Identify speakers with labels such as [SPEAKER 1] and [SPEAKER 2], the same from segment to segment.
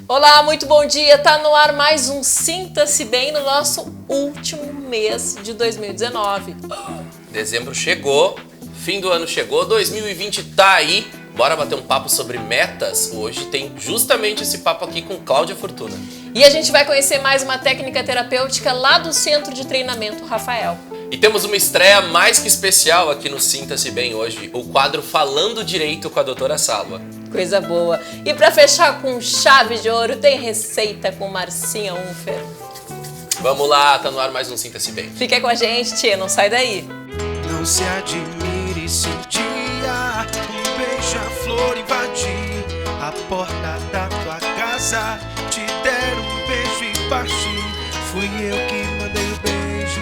[SPEAKER 1] Olá, muito bom dia! Tá no ar mais um Sinta-se Bem no nosso último mês de 2019.
[SPEAKER 2] Dezembro chegou, fim do ano chegou, 2020 tá aí. Bora bater um papo sobre metas? Hoje tem justamente esse papo aqui com Cláudia Fortuna.
[SPEAKER 1] E a gente vai conhecer mais uma técnica terapêutica lá do Centro de Treinamento Rafael.
[SPEAKER 2] E temos uma estreia mais que especial aqui no Sinta-se Bem hoje, o quadro Falando Direito com a doutora Salva.
[SPEAKER 1] Coisa boa! E para fechar com chave de ouro, tem receita com Marcinha Unfer.
[SPEAKER 2] Vamos lá, tá no ar mais um Sinta-se Bem.
[SPEAKER 1] Fica com a gente, tia, não sai daí.
[SPEAKER 3] Não se admire se um dia um beija-flor invadir a porta da tua casa, te der um beijo e partir. Fui eu que mandei o beijo,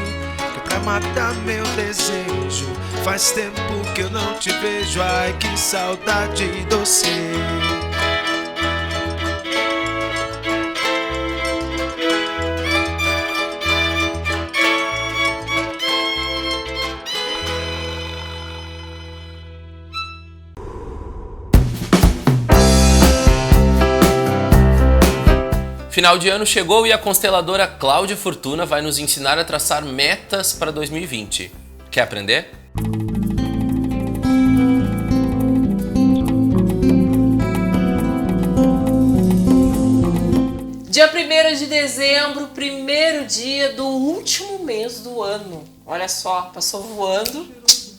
[SPEAKER 3] que pra matar meu desejo. Faz tempo que eu não te vejo, ai que saudade doce.
[SPEAKER 2] Final de ano chegou e a consteladora Cláudia Fortuna vai nos ensinar a traçar metas para 2020. Quer aprender?
[SPEAKER 1] Dia 1º de dezembro, primeiro dia do último mês do ano. Olha só, passou voando,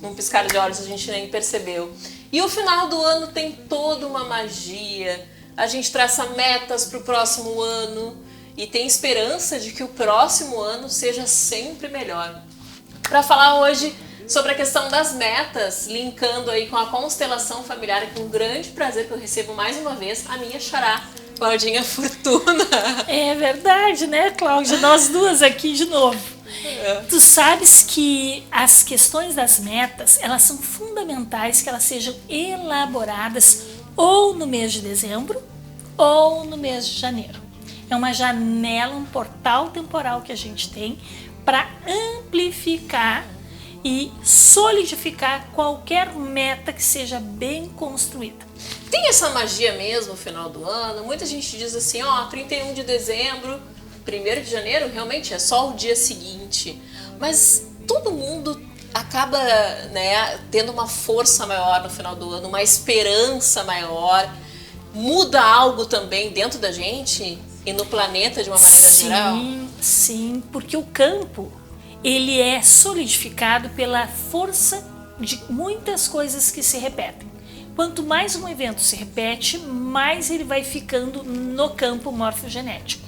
[SPEAKER 1] num piscar de olhos a gente nem percebeu. E o final do ano tem toda uma magia. A gente traça metas para o próximo ano e tem esperança de que o próximo ano seja sempre melhor. Para falar hoje sobre a questão das metas, linkando aí com a constelação familiar, é com grande prazer que eu recebo mais uma vez a minha xará, Claudinha Fortuna.
[SPEAKER 4] É verdade, né, Cláudia? Nós duas aqui de novo. Tu sabes que as questões das metas, elas são fundamentais que elas sejam elaboradas ou no mês de dezembro ou no mês de janeiro. É uma janela, um portal temporal que a gente tem para amplificar e solidificar qualquer meta que seja bem construída.
[SPEAKER 1] Tem essa magia mesmo no final do ano? Muita gente diz assim, 31 de dezembro, 1º de janeiro, realmente é só o dia seguinte. Mas todo mundo acaba, né, tendo uma força maior no final do ano, uma esperança maior. Muda algo também dentro da gente e no planeta de uma maneira geral?
[SPEAKER 4] Sim, porque o campo, ele é solidificado pela força de muitas coisas que se repetem. Quanto mais um evento se repete, mais ele vai ficando no campo morfogenético.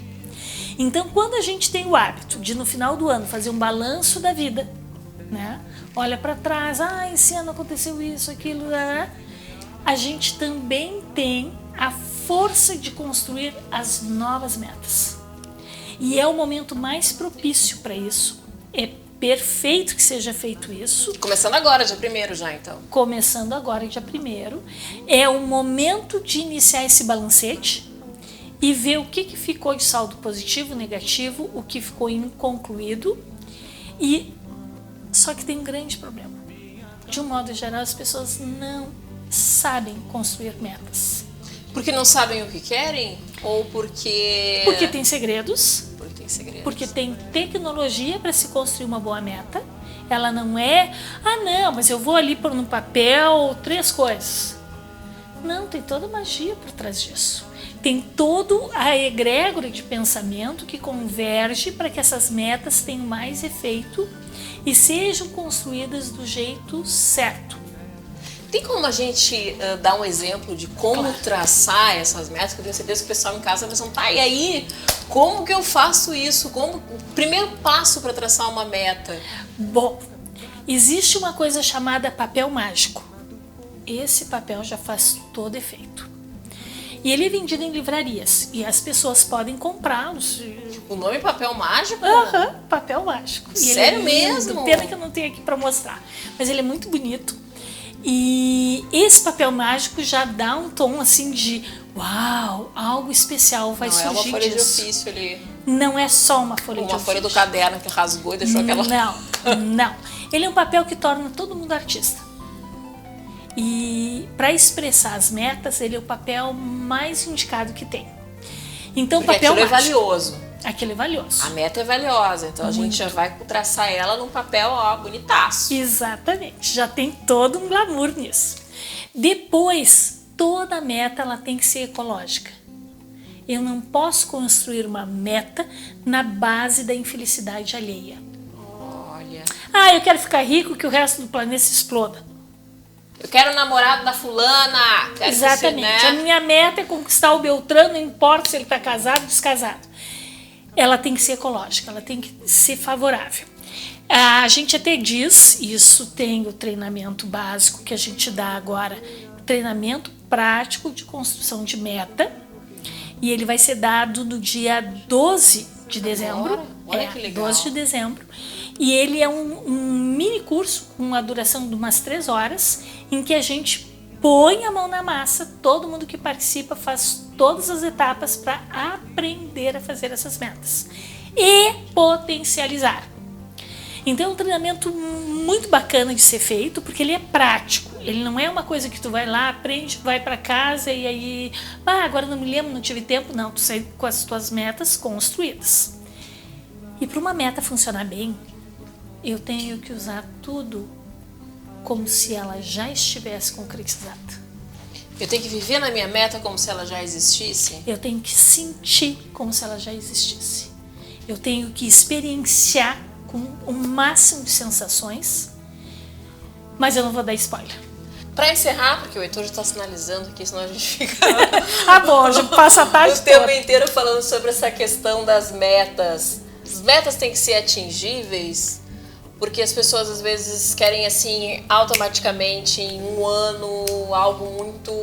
[SPEAKER 4] Então, quando a gente tem o hábito de no final do ano fazer um balanço da vida, né? Olha para trás, esse ano aconteceu isso, aquilo, a gente também tem a força de construir as novas metas. E é o momento mais propício para isso. É perfeito que seja feito isso.
[SPEAKER 1] Começando agora, dia 1º já, então.
[SPEAKER 4] Começando agora, dia 1º. É o momento de iniciar esse balancete e ver o que ficou de saldo positivo, negativo, o que ficou inconcluído. Só que tem um grande problema. De um modo geral, as pessoas não sabem construir metas.
[SPEAKER 1] Porque não sabem o que querem? Ou porque...
[SPEAKER 4] Porque tem segredos.
[SPEAKER 1] Porque tem segredos.
[SPEAKER 4] Porque tem tecnologia para se construir uma boa meta. Ela não é, mas eu vou ali pôr no papel 3 coisas. Não, tem toda magia por trás disso. Tem todo a egrégora de pensamento que converge para que essas metas tenham mais efeito e sejam construídas do jeito certo.
[SPEAKER 1] Tem como a gente dar um exemplo de como traçar essas metas? Que eu tenho certeza que o pessoal em casa vai pensar, e aí, como que eu faço isso? O primeiro passo para traçar uma meta?
[SPEAKER 4] Bom, existe uma coisa chamada papel mágico. Esse papel já faz todo efeito. E ele é vendido em livrarias e as pessoas podem comprá-los.
[SPEAKER 1] O nome é papel mágico?
[SPEAKER 4] Papel mágico. E
[SPEAKER 1] sério
[SPEAKER 4] ele é lindo.
[SPEAKER 1] mesmo?
[SPEAKER 4] Pena que eu não tenho aqui para mostrar, mas ele é muito bonito. E esse papel mágico já dá um tom assim de uau, algo especial vai surgir disso.
[SPEAKER 1] Não é uma folha de ofício ali.
[SPEAKER 4] Não é só uma folha de ofício.
[SPEAKER 1] Uma folha do caderno que rasgou e deixou aquela...
[SPEAKER 4] Não. Ele é um papel que torna todo mundo artista. E para expressar as metas, ele é o papel mais indicado que tem. Então, o
[SPEAKER 1] Porque
[SPEAKER 4] papel
[SPEAKER 1] aquilo é
[SPEAKER 4] mágico.
[SPEAKER 1] valioso.
[SPEAKER 4] Aquilo é valioso.
[SPEAKER 1] A meta é valiosa, então a gente já vai traçar ela num papel, ó, bonitaço.
[SPEAKER 4] Exatamente, já tem todo um glamour nisso. Depois, toda meta ela tem que ser ecológica. Eu não posso construir uma meta na base da infelicidade alheia.
[SPEAKER 1] Olha.
[SPEAKER 4] Ah, eu quero ficar rico, que o resto do planeta se exploda.
[SPEAKER 1] Eu quero o namorado da fulana. Quero
[SPEAKER 4] Exatamente.
[SPEAKER 1] Que você,
[SPEAKER 4] A
[SPEAKER 1] né?
[SPEAKER 4] minha meta é conquistar o Beltrano, não importa se ele está casado ou descasado. Ela tem que ser ecológica, ela tem que ser favorável. A gente até diz, isso tem o treinamento básico que a gente dá agora, treinamento prático de construção de meta, e ele vai ser dado no dia 12 de dezembro.
[SPEAKER 1] Agora? Olha que legal.
[SPEAKER 4] 12 de dezembro. E ele é um mini curso com a duração de umas 3 horas, em que a gente põe a mão na massa, todo mundo que participa faz todas as etapas para aprender a fazer essas metas e potencializar. Então é um treinamento muito bacana de ser feito, porque ele é prático. Ele não é uma coisa que tu vai lá, aprende, vai para casa e aí, agora não me lembro, não tive tempo. Não, tu sai com as tuas metas construídas. E para uma meta funcionar bem, eu tenho que usar tudo como se ela já estivesse concretizada.
[SPEAKER 1] Eu tenho que viver na minha meta como se ela já existisse?
[SPEAKER 4] Eu tenho que sentir como se ela já existisse. Eu tenho que experienciar com o máximo de sensações, mas eu não vou dar spoiler.
[SPEAKER 1] Pra encerrar, porque o Heitor já está sinalizando aqui, senão a gente fica
[SPEAKER 4] Ah, bom, já passa a tarde
[SPEAKER 1] o tempo
[SPEAKER 4] toda.
[SPEAKER 1] inteiro falando sobre essa questão das metas. As metas têm que ser atingíveis, porque as pessoas às vezes querem assim, automaticamente, em um ano, algo muito,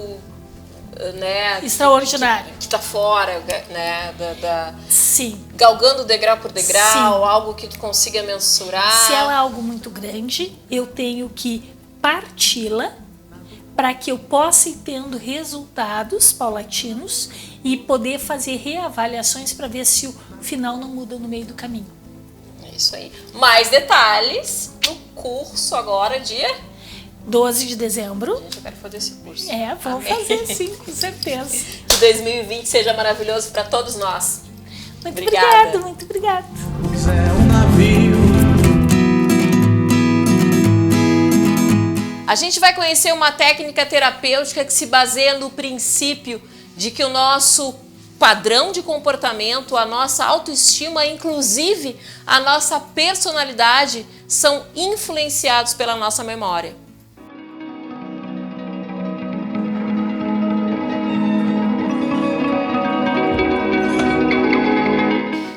[SPEAKER 1] né,
[SPEAKER 4] Extraordinário.
[SPEAKER 1] que tá fora, né,
[SPEAKER 4] Sim.
[SPEAKER 1] galgando degrau por degrau,
[SPEAKER 4] Sim.
[SPEAKER 1] algo que tu consiga mensurar.
[SPEAKER 4] Se ela é algo muito grande, eu tenho que parti-la para que eu possa ir tendo resultados paulatinos e poder fazer reavaliações para ver se o final não muda no meio do caminho.
[SPEAKER 1] É isso aí. Mais detalhes no curso agora de...
[SPEAKER 4] 12 de dezembro.
[SPEAKER 1] Gente, eu quero fazer esse curso.
[SPEAKER 4] Vamos
[SPEAKER 1] Amém.
[SPEAKER 4] fazer sim, com certeza.
[SPEAKER 1] Que 2020 seja maravilhoso para todos nós.
[SPEAKER 4] Muito
[SPEAKER 1] Obrigada.
[SPEAKER 4] obrigado, muito obrigado.
[SPEAKER 3] É um navio.
[SPEAKER 1] A gente vai conhecer uma técnica terapêutica que se baseia no princípio de que o nosso padrão de comportamento, a nossa autoestima, inclusive a nossa personalidade, são influenciados pela nossa memória.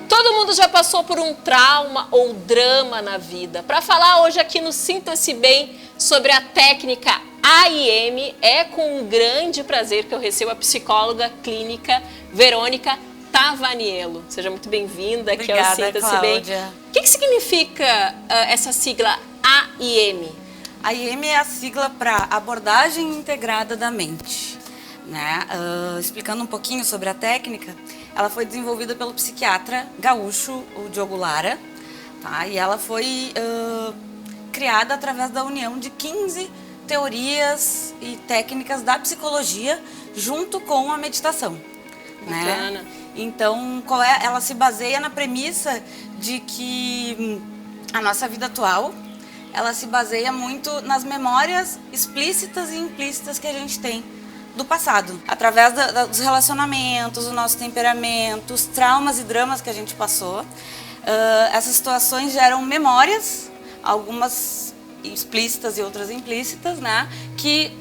[SPEAKER 1] Todo mundo já passou por um trauma ou drama na vida. Para falar hoje aqui no Sinta-se Bem sobre a técnica AIM, é com um grande prazer que eu recebo a psicóloga clínica Verônica Tavaniello. Seja muito bem-vinda aqui ao
[SPEAKER 5] Obrigada,
[SPEAKER 1] Sinta-se Bem.
[SPEAKER 5] Cláudia.
[SPEAKER 1] O que significa essa sigla AIM?
[SPEAKER 5] A IM é a sigla para Abordagem Integrada da Mente. Né? Explicando um pouquinho sobre a técnica, ela foi desenvolvida pelo psiquiatra gaúcho, o Diogo Lara, tá? E ela foi criada através da união de 15 teorias e técnicas da psicologia junto com a meditação.
[SPEAKER 1] Bacana.
[SPEAKER 5] Né? Então, ela se baseia na premissa de que a nossa vida atual, ela se baseia muito nas memórias explícitas e implícitas que a gente tem do passado, através dos relacionamentos, do nosso temperamento, os traumas e dramas que a gente passou. Essas situações geram memórias, algumas explícitas e outras implícitas, né, que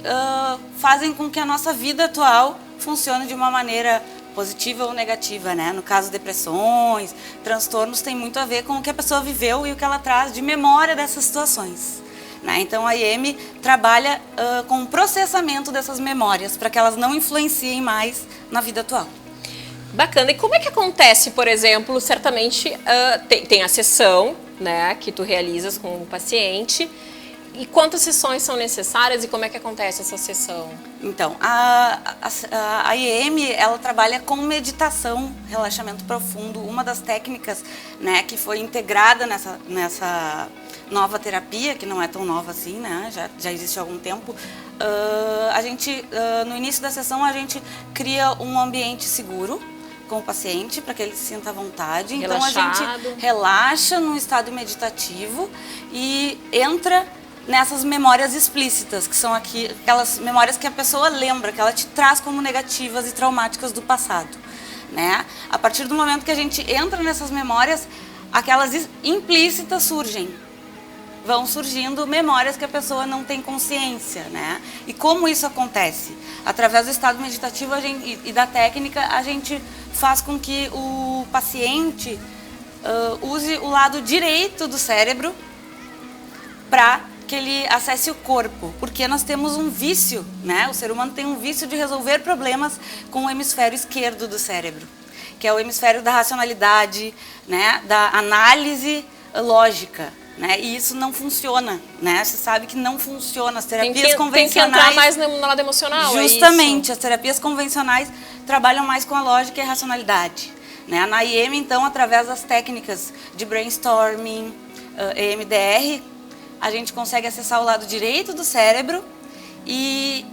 [SPEAKER 5] fazem com que a nossa vida atual funcione de uma maneira positiva ou negativa, né? No caso, depressões, transtornos, tem muito a ver com o que a pessoa viveu e o que ela traz de memória dessas situações. Né? Então, a IM trabalha com o processamento dessas memórias para que elas não influenciem mais na vida atual.
[SPEAKER 1] Bacana. E como é que acontece, por exemplo, certamente tem a sessão, né, que tu realizas com o paciente, e quantas sessões são necessárias e como é que acontece essa sessão?
[SPEAKER 5] Então, a IM, ela trabalha com meditação, relaxamento profundo, uma das técnicas, né, que foi integrada nova terapia, que não é tão nova assim, né? Já existe há algum tempo. No início da sessão, a gente cria um ambiente seguro com o paciente, para que ele se sinta à vontade.
[SPEAKER 1] Relaxado.
[SPEAKER 5] Então, a gente relaxa num estado meditativo e entra nessas memórias explícitas, que são aquelas memórias que a pessoa lembra, que ela te traz como negativas e traumáticas do passado, né? A partir do momento que a gente entra nessas memórias, aquelas implícitas surgem. Vão surgindo memórias que a pessoa não tem consciência, né? E como isso acontece? Através do estado meditativo e da técnica, a gente faz com que o paciente use o lado direito do cérebro para que ele acesse o corpo, porque nós temos um vício, né? O ser humano tem um vício de resolver problemas com o hemisfério esquerdo do cérebro, que é o hemisfério da racionalidade, né? Da análise lógica. Né? E isso não funciona, né? Você sabe que não funciona. As terapias convencionais... Tem que entrar
[SPEAKER 1] mais no lado emocional,
[SPEAKER 5] justamente, as terapias convencionais trabalham mais com a lógica e a racionalidade. Né? Na IEM, então, através das técnicas de brainstorming, EMDR, a gente consegue acessar o lado direito do cérebro e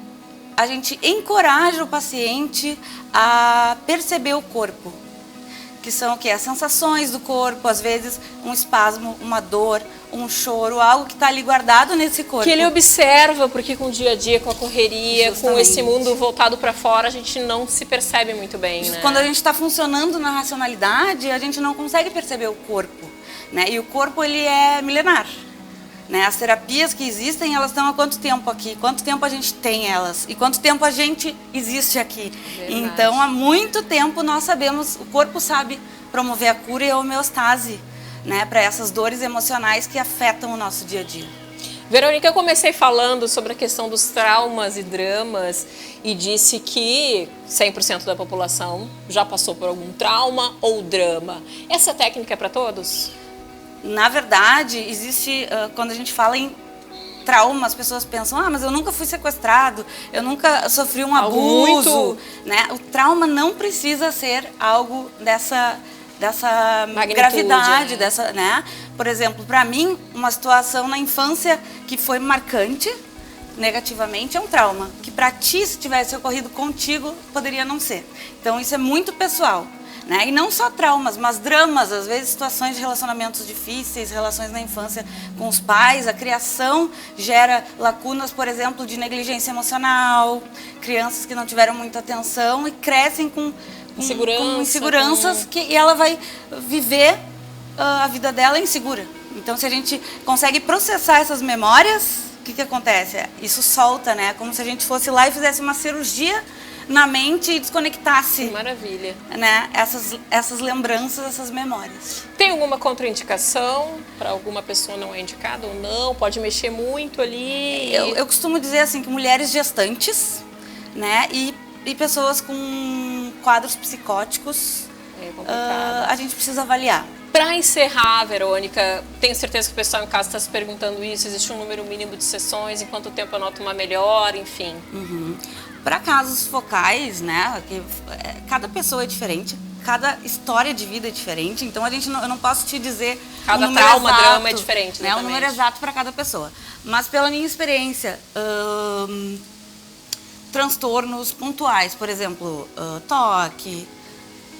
[SPEAKER 5] a gente encoraja o paciente a perceber o corpo. Que são o quê? As sensações do corpo, às vezes um espasmo, uma dor, um choro, algo que está ali guardado nesse corpo.
[SPEAKER 1] Que ele observa, porque com o dia a dia, com a correria, justamente, com esse mundo voltado para fora, a gente não se percebe muito bem, né?
[SPEAKER 5] Quando a gente está funcionando na racionalidade, a gente não consegue perceber o corpo, né? E o corpo, ele é milenar. Né? As terapias que existem, elas estão há quanto tempo aqui? Quanto tempo a gente tem elas? E quanto tempo a gente existe aqui? Verdade. Então, há muito tempo nós sabemos, o corpo sabe promover a cura e a homeostase, né? Para essas dores emocionais que afetam o nosso dia a dia.
[SPEAKER 1] Verônica, eu comecei falando sobre a questão dos traumas e dramas e disse que 100% da população já passou por algum trauma ou drama. Essa técnica é para todos?
[SPEAKER 5] Na verdade, existe, quando a gente fala em trauma, as pessoas pensam, mas eu nunca fui sequestrado, eu nunca sofri um abuso, né? O trauma não precisa ser algo dessa gravidade, né? Por exemplo, para mim, uma situação na infância que foi marcante, negativamente, é um trauma, que para ti, se tivesse ocorrido contigo, poderia não ser. Então, isso é muito pessoal. Né? E não só traumas, mas dramas, às vezes situações de relacionamentos difíceis, relações na infância com os pais, a criação gera lacunas, por exemplo, de negligência emocional, crianças que não tiveram muita atenção e crescem com inseguranças e ela vai viver a vida dela insegura. Então, se a gente consegue processar essas memórias, o que acontece? Isso solta, né? Como se a gente fosse lá e fizesse uma cirurgia na mente e desconectasse.
[SPEAKER 1] Maravilha.
[SPEAKER 5] Né, essas lembranças, essas memórias.
[SPEAKER 1] Tem alguma contraindicação? Para alguma pessoa não é indicado ou não? Pode mexer muito ali?
[SPEAKER 5] Eu costumo dizer assim, que mulheres gestantes, né, e pessoas com quadros psicóticos, a gente precisa avaliar.
[SPEAKER 1] Para encerrar, Verônica, tenho certeza que o pessoal em casa está se perguntando isso, existe um número mínimo de sessões, em quanto tempo eu noto uma melhora, enfim.
[SPEAKER 5] Para casos focais, né, cada pessoa é diferente, cada história de vida é diferente, então eu não posso te dizer
[SPEAKER 1] cada
[SPEAKER 5] um número
[SPEAKER 1] trauma,
[SPEAKER 5] exato,
[SPEAKER 1] drama é diferente,
[SPEAKER 5] né, um número exato para cada pessoa. Mas pela minha experiência, transtornos pontuais, por exemplo, toque,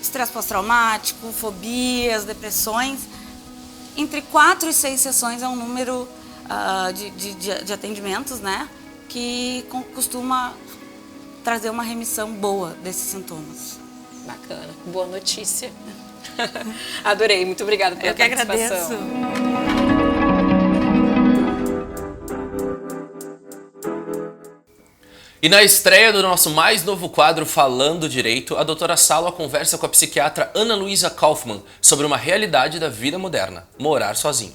[SPEAKER 5] estresse pós-traumático, fobias, depressões, entre 4 e 6 sessões é um número de atendimentos, né, que costuma trazer uma remissão boa desses sintomas.
[SPEAKER 1] Bacana, boa notícia. Adorei, muito obrigada pela participação.
[SPEAKER 5] Eu que agradeço.
[SPEAKER 2] E na estreia do nosso mais novo quadro Falando Direito, a doutora Salwa conversa com a psiquiatra Ana Luísa Kaufmann sobre uma realidade da vida moderna, morar sozinho.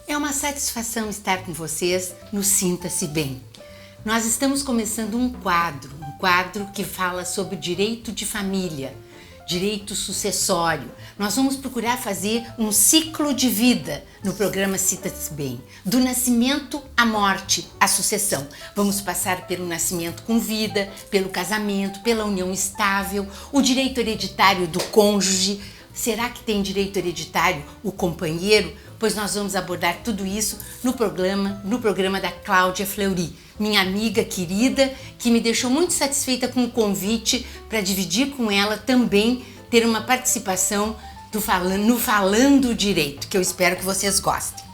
[SPEAKER 6] É uma satisfação estar com vocês no Sinta-se Bem. Nós estamos começando um quadro que fala sobre o direito de família, direito sucessório. Nós vamos procurar fazer um ciclo de vida no programa Sinta-se Bem, do nascimento à morte, à sucessão. Vamos passar pelo nascimento com vida, pelo casamento, pela união estável, o direito hereditário do cônjuge. Será que tem direito hereditário o companheiro? Pois nós vamos abordar tudo isso no programa da Cláudia Fleury, minha amiga querida, que me deixou muito satisfeita com o convite para dividir com ela também, ter uma participação no Falando Direito, que eu espero que vocês gostem.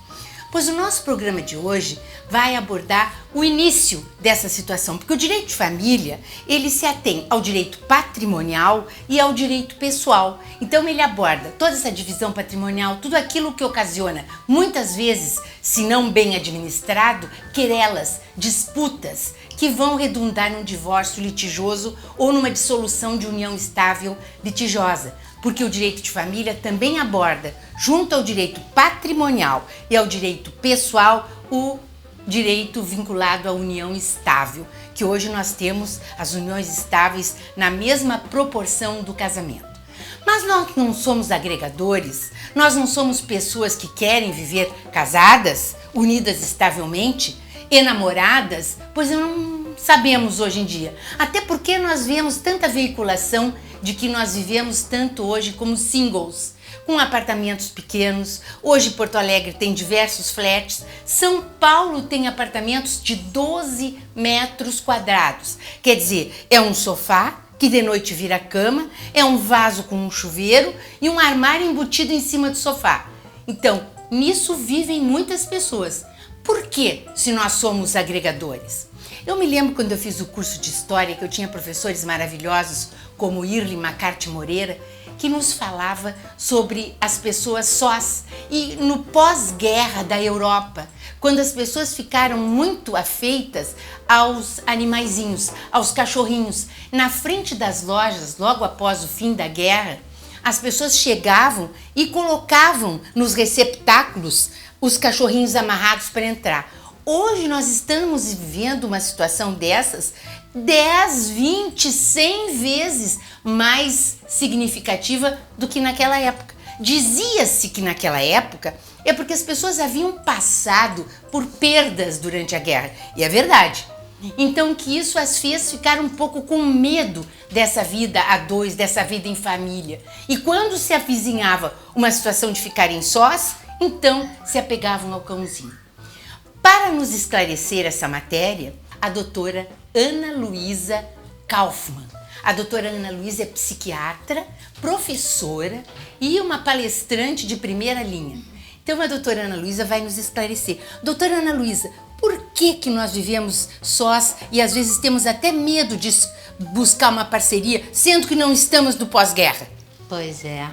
[SPEAKER 6] Pois o nosso programa de hoje vai abordar o início dessa situação, porque o direito de família, ele se atém ao direito patrimonial e ao direito pessoal. Então ele aborda toda essa divisão patrimonial, tudo aquilo que ocasiona, muitas vezes, se não bem administrado, querelas, disputas, que vão redundar num divórcio litigioso ou numa dissolução de união estável litigiosa. Porque o direito de família também aborda, junto ao direito patrimonial e ao direito pessoal, o direito vinculado à união estável, que hoje nós temos as uniões estáveis na mesma proporção do casamento. Mas nós não somos agregadores, nós não somos pessoas que querem viver casadas, unidas estavelmente, enamoradas, pois não sabemos hoje em dia. Até porque nós vemos tanta veiculação de que nós vivemos tanto hoje como singles, com apartamentos pequenos. Hoje Porto Alegre tem diversos flats, São Paulo tem apartamentos de 12 metros quadrados. Quer dizer, é um sofá que de noite vira cama, é um vaso com um chuveiro e um armário embutido em cima do sofá. Então, nisso vivem muitas pessoas. Por que, se nós somos agregadores? Eu me lembro quando eu fiz o curso de História, que eu tinha professores maravilhosos, como Irly Macarte Moreira, que nos falava sobre as pessoas sós. E no pós-guerra da Europa, quando as pessoas ficaram muito afeitas aos animaizinhos, aos cachorrinhos, na frente das lojas, logo após o fim da guerra, as pessoas chegavam e colocavam nos receptáculos os cachorrinhos amarrados para entrar. Hoje nós estamos vivendo uma situação dessas 10, 20, 100 vezes mais significativa do que naquela época. Dizia-se que naquela época é porque as pessoas haviam passado por perdas durante a guerra. E é verdade. Então que isso as fez ficar um pouco com medo dessa vida a dois, dessa vida em família. E quando se avizinhava uma situação de ficarem sós, então se apegavam ao cãozinho. Para nos esclarecer essa matéria, a doutora Ana Luísa Kaufmann. A doutora Ana Luísa é psiquiatra, professora e uma palestrante de primeira linha. Então a doutora Ana Luísa vai nos esclarecer. Doutora Ana Luísa, por que nós vivemos sós e às vezes temos até medo de buscar uma parceria, sendo que não estamos no pós-guerra?
[SPEAKER 7] Pois é.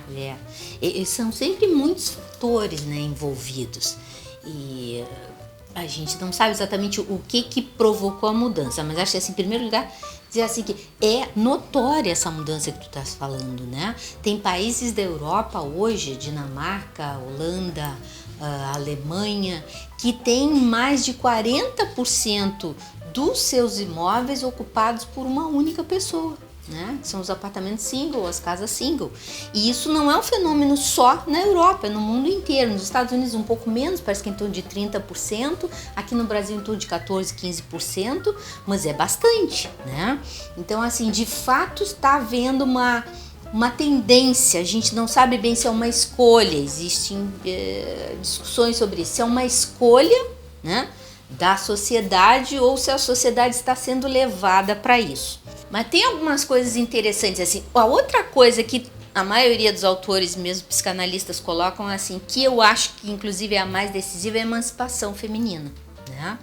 [SPEAKER 7] E são sempre muitos fatores, né, envolvidos. E a gente não sabe exatamente o que provocou a mudança, mas acho que, assim, em primeiro lugar, dizer assim que é notória essa mudança que tu estás falando, né? Tem países da Europa hoje, Dinamarca, Holanda, Alemanha, que tem mais de 40% dos seus imóveis ocupados por uma única pessoa, né? Que são os apartamentos single, as casas single. E isso não é um fenômeno só na Europa, é no mundo inteiro. Nos Estados Unidos um pouco menos, parece que em torno de 30%, aqui no Brasil em torno de 14%, 15%, mas é bastante, né? Então, assim, de fato está havendo uma tendência, a gente não sabe bem se é uma escolha, existem discussões sobre isso, se é uma escolha, né, da sociedade ou se a sociedade está sendo levada para isso. Mas tem algumas coisas interessantes, assim. A outra coisa que a maioria dos autores, mesmo psicanalistas, colocam, assim, que eu acho que inclusive é a mais decisiva, é a emancipação feminina, né?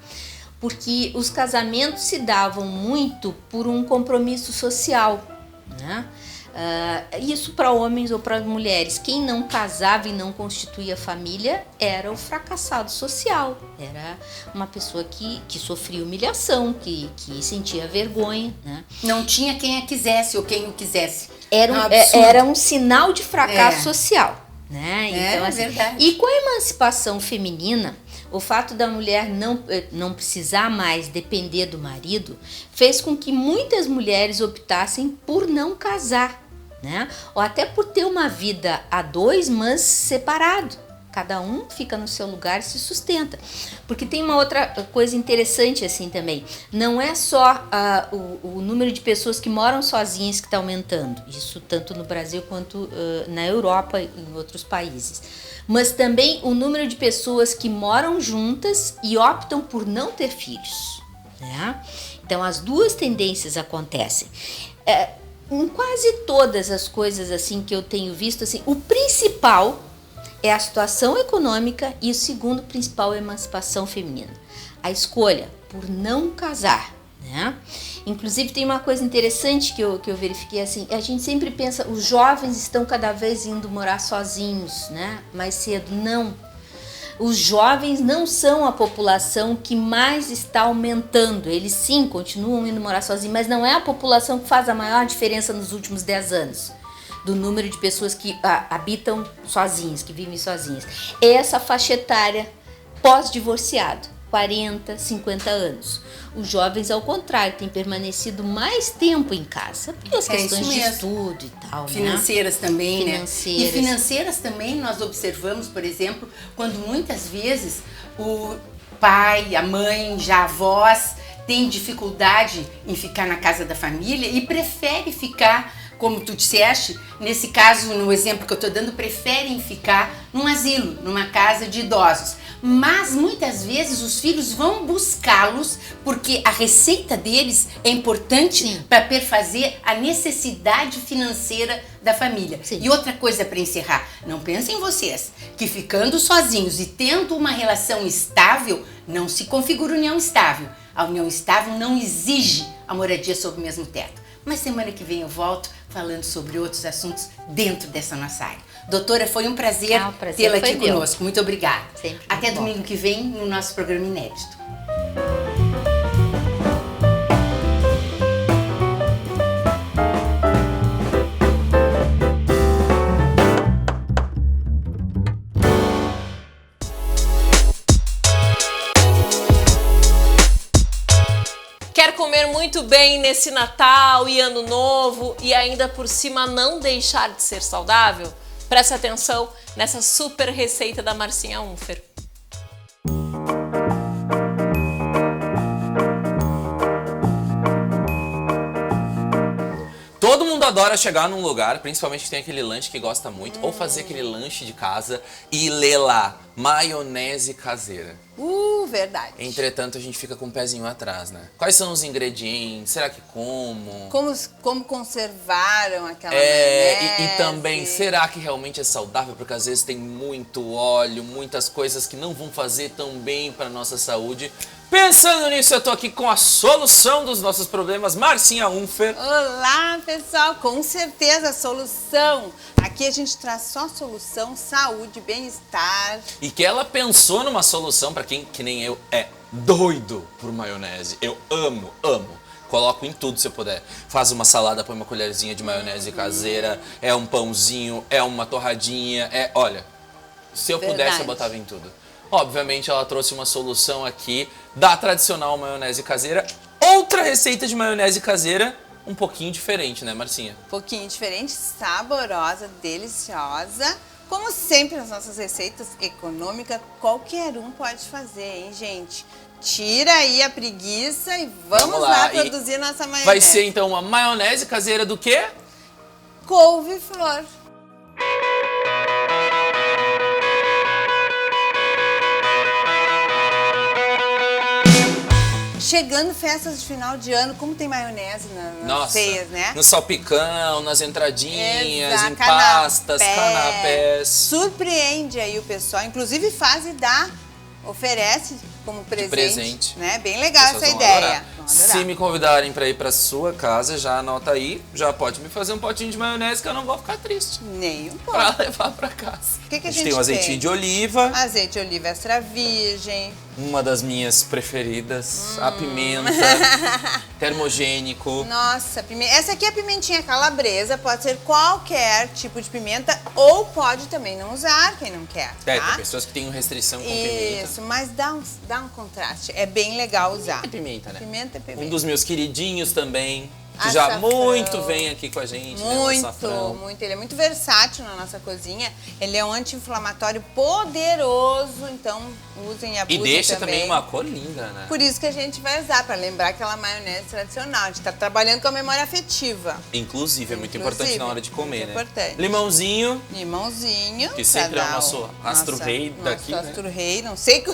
[SPEAKER 7] Porque os casamentos se davam muito por um compromisso social, né? Isso para homens ou para mulheres. Quem não casava e não constituía família era o fracassado social, era uma pessoa que sofria humilhação, que sentia vergonha, né?
[SPEAKER 6] Não tinha quem a quisesse ou quem o quisesse.
[SPEAKER 7] Era um sinal de fracasso social, né? Então, assim,
[SPEAKER 6] verdade.
[SPEAKER 7] E com a emancipação feminina, o fato da mulher não precisar mais depender do marido fez com que muitas mulheres optassem por não casar, né? Ou até por ter uma vida a dois, mas separado. Cada um fica no seu lugar e se sustenta. Porque tem uma outra coisa interessante assim também. Não é só o número de pessoas que moram sozinhas que está aumentando. Isso tanto no Brasil quanto na Europa e em outros países. Mas também o número de pessoas que moram juntas e optam por não ter filhos, né? Então as duas tendências acontecem. Em quase todas as coisas assim que eu tenho visto, assim, o principal é a situação econômica e o segundo principal é a emancipação feminina. A escolha por não casar, né? Inclusive tem uma coisa interessante que eu verifiquei assim, a gente sempre pensa, os jovens estão cada vez indo morar sozinhos, né? Mais cedo, não. Os jovens não são a população que mais está aumentando, eles sim continuam indo morar sozinhos, mas não é a população que faz a maior diferença nos últimos 10 anos. Do número de pessoas que habitam sozinhas, que vivem sozinhas. É essa faixa etária pós-divorciado, 40, 50 anos. Os jovens, ao contrário, têm permanecido mais tempo em casa, porque as questões de estudo e tal,
[SPEAKER 6] financeiras,
[SPEAKER 7] né?
[SPEAKER 6] Também,
[SPEAKER 7] financeiras.
[SPEAKER 6] Né? E financeiras também nós observamos, por exemplo, quando muitas vezes o pai, a mãe, já avós, têm dificuldade em ficar na casa da família e prefere ficar, como tu disseste, nesse caso, no exemplo que eu estou dando, preferem ficar num asilo, numa casa de idosos. Mas muitas vezes os filhos vão buscá-los porque a receita deles é importante para perfazer a necessidade financeira da família. Sim. E outra coisa para encerrar, não pensem vocês que ficando sozinhos e tendo uma relação estável, não se configura união estável. A união estável não exige a moradia sob o mesmo teto. Mas semana que vem eu volto falando sobre outros assuntos dentro dessa nossa área. Doutora, foi um prazer tê-la aqui conosco. Muito obrigada.
[SPEAKER 7] Sempre.
[SPEAKER 6] Até domingo que vem no nosso programa inédito.
[SPEAKER 1] Quer comer muito bem nesse Natal e Ano Novo e ainda por cima não deixar de ser saudável? Preste atenção nessa super receita da Marcinha Unfer.
[SPEAKER 2] Todo mundo adora chegar num lugar, principalmente que tem aquele lanche que gosta muito, ou fazer aquele lanche de casa e ler lá, maionese caseira.
[SPEAKER 8] Verdade.
[SPEAKER 2] Entretanto, a gente fica com o pezinho atrás, né? Quais são os ingredientes? Será que como?
[SPEAKER 8] Como conservaram aquela maionese?
[SPEAKER 2] E também, será que realmente é saudável? Porque às vezes tem muito óleo, muitas coisas que não vão fazer tão bem para nossa saúde. Pensando nisso, eu tô aqui com a solução dos nossos problemas, Marcinha Unfer.
[SPEAKER 8] Olá, pessoal, com certeza a solução. Aqui a gente traz só solução, saúde, bem-estar.
[SPEAKER 2] E que ela pensou numa solução para quem, que nem eu, é doido por maionese. Eu amo. Coloco em tudo se eu puder. Faz uma salada, põe uma colherzinha de maionese caseira, é um pãozinho, é uma torradinha, olha, se eu pudesse eu botava em tudo. Obviamente ela trouxe uma solução aqui da tradicional maionese caseira. Outra receita de maionese caseira, um pouquinho diferente, né, Marcinha?
[SPEAKER 8] Um pouquinho diferente, saborosa, deliciosa. Como sempre nas nossas receitas econômicas, qualquer um pode fazer, hein, gente? Tira aí a preguiça e vamos lá produzir nossa maionese.
[SPEAKER 2] Vai ser então uma maionese caseira do quê?
[SPEAKER 8] Couve-flor. Chegando festas de final de ano, como tem maionese nas ceias, né?
[SPEAKER 2] No salpicão, nas entradinhas,
[SPEAKER 8] Exato,
[SPEAKER 2] em pastas, canapés.
[SPEAKER 8] Surpreende aí o pessoal, inclusive faz e dá, oferece como presente. Né? Bem legal essa ideia.
[SPEAKER 2] Se me convidarem para ir para sua casa, já anota aí, já pode me fazer um potinho de maionese que eu não vou ficar triste.
[SPEAKER 8] Nem um pouco.
[SPEAKER 2] Para levar para casa.
[SPEAKER 8] O que a gente
[SPEAKER 2] tem? Um azeitinho de oliva.
[SPEAKER 8] Azeite de oliva extra virgem.
[SPEAKER 2] Uma das minhas preferidas, a pimenta, termogênico.
[SPEAKER 8] Nossa, essa aqui é a pimentinha calabresa, pode ser qualquer tipo de pimenta ou pode também não usar, quem não quer, tá?
[SPEAKER 2] Tem pessoas que têm restrição com pimenta.
[SPEAKER 8] Isso, mas dá um contraste, é bem legal usar.
[SPEAKER 2] É pimenta, né?
[SPEAKER 8] Pimenta é pimenta.
[SPEAKER 2] Um dos meus queridinhos também, que já
[SPEAKER 8] Açafrão.
[SPEAKER 2] muito vem aqui com a gente, né? O
[SPEAKER 8] Muito,
[SPEAKER 2] açafrão.
[SPEAKER 8] muito. Ele é muito versátil na nossa cozinha. Ele é um anti-inflamatório poderoso, então usem e
[SPEAKER 2] E
[SPEAKER 8] abusem
[SPEAKER 2] deixa também uma cor linda, né?
[SPEAKER 8] Por isso que a gente vai usar, para lembrar aquela maionese tradicional. A gente tá trabalhando com a memória afetiva.
[SPEAKER 2] Inclusive, é muito
[SPEAKER 8] Inclusive,
[SPEAKER 2] importante na hora de comer,
[SPEAKER 8] muito
[SPEAKER 2] né?
[SPEAKER 8] importante.
[SPEAKER 2] Limãozinho,
[SPEAKER 8] Limãozinho.
[SPEAKER 2] Que
[SPEAKER 8] pra
[SPEAKER 2] sempre é o
[SPEAKER 8] dar
[SPEAKER 2] nosso astro-rei daqui,
[SPEAKER 8] nosso
[SPEAKER 2] né?
[SPEAKER 8] astro-rei. Não sei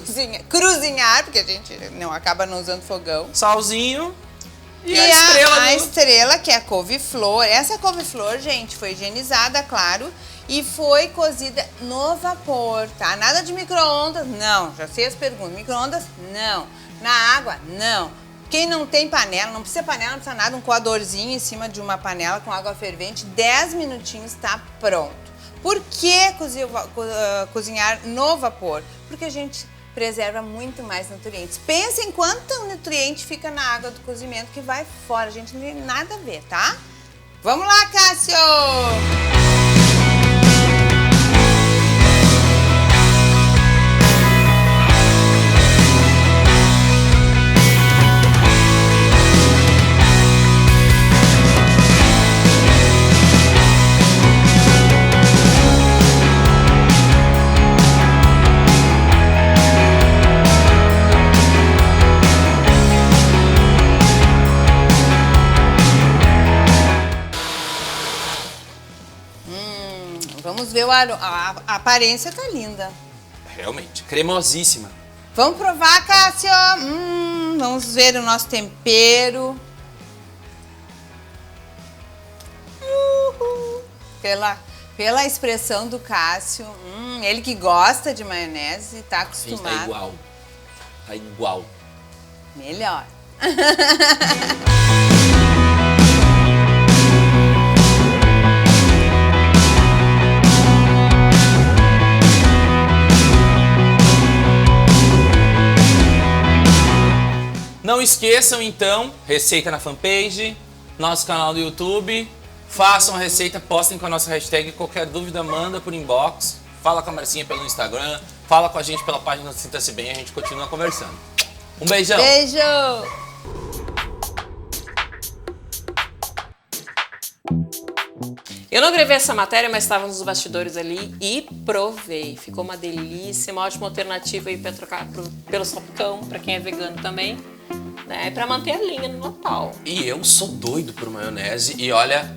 [SPEAKER 8] cozinhar, porque a gente acaba não usando fogão.
[SPEAKER 2] salzinho e,
[SPEAKER 8] E
[SPEAKER 2] a estrela
[SPEAKER 8] a
[SPEAKER 2] do...
[SPEAKER 8] estrela, que é a couve-flor. Essa couve-flor, gente, foi higienizada, claro, e foi cozida no vapor, tá? Nada de micro-ondas, não. Já sei as perguntas. Micro-ondas, não. Na água, não. Quem não tem panela, não precisa panela, não precisa nada, um coadorzinho em cima de uma panela com água fervente, 10 minutinhos está pronto. Por que cozinhar no vapor? Porque a gente preserva muito mais nutrientes. Pensa em quanto nutriente fica na água do cozimento que vai fora. A gente não tem nada a ver, tá? Vamos lá, Cássio! Vamos ver a aparência, tá linda.
[SPEAKER 2] Realmente, cremosíssima.
[SPEAKER 8] Vamos provar, Cássio. Vamos ver o nosso tempero. Uhul. Pela expressão do Cássio, ele que gosta de maionese, tá
[SPEAKER 2] Gente,
[SPEAKER 8] acostumado.
[SPEAKER 2] tá igual. Tá igual.
[SPEAKER 8] Melhor.
[SPEAKER 2] Não esqueçam, então, receita na fanpage, nosso canal do YouTube. Façam a receita, postem com a nossa hashtag. Qualquer dúvida, manda por inbox. Fala com a Marcinha pelo Instagram. Fala com a gente pela página do Sinta-se Bem. A gente continua conversando. Um beijão!
[SPEAKER 8] Beijo!
[SPEAKER 1] Eu não gravei essa matéria, mas estava nos bastidores ali e provei. Ficou uma delícia, uma ótima alternativa aí para trocar pelo salpicão, para quem é vegano também, né? Para manter a linha no Natal.
[SPEAKER 2] E eu sou doido por maionese e olha,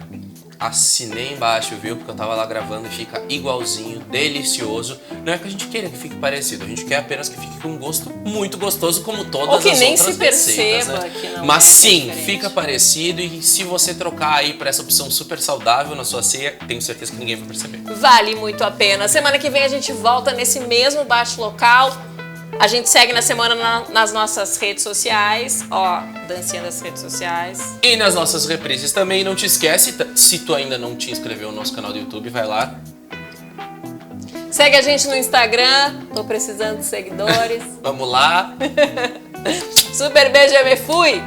[SPEAKER 2] assinei embaixo, viu? Porque eu tava lá gravando e fica igualzinho, delicioso. Não é que a gente queira que fique parecido, a gente quer apenas que fique com um gosto muito gostoso, como todas
[SPEAKER 1] Ou que
[SPEAKER 2] as
[SPEAKER 1] nem
[SPEAKER 2] outras
[SPEAKER 1] se perceba
[SPEAKER 2] receitas, né?
[SPEAKER 1] que não
[SPEAKER 2] Mas
[SPEAKER 1] é
[SPEAKER 2] sim,
[SPEAKER 1] diferente.
[SPEAKER 2] fica parecido e se você trocar aí pra essa opção super saudável na sua ceia, tenho certeza que ninguém vai perceber.
[SPEAKER 1] Vale muito a pena. Semana que vem a gente volta nesse mesmo bate local. A gente segue na semana nas nossas redes sociais. Ó, dancinha das redes sociais.
[SPEAKER 2] E nas nossas reprises também, não te esquece, se tu ainda não te inscreveu no nosso canal do YouTube, vai lá.
[SPEAKER 1] Segue a gente no Instagram. Tô precisando de seguidores.
[SPEAKER 2] Vamos lá.
[SPEAKER 1] Super beijo, eu me fui!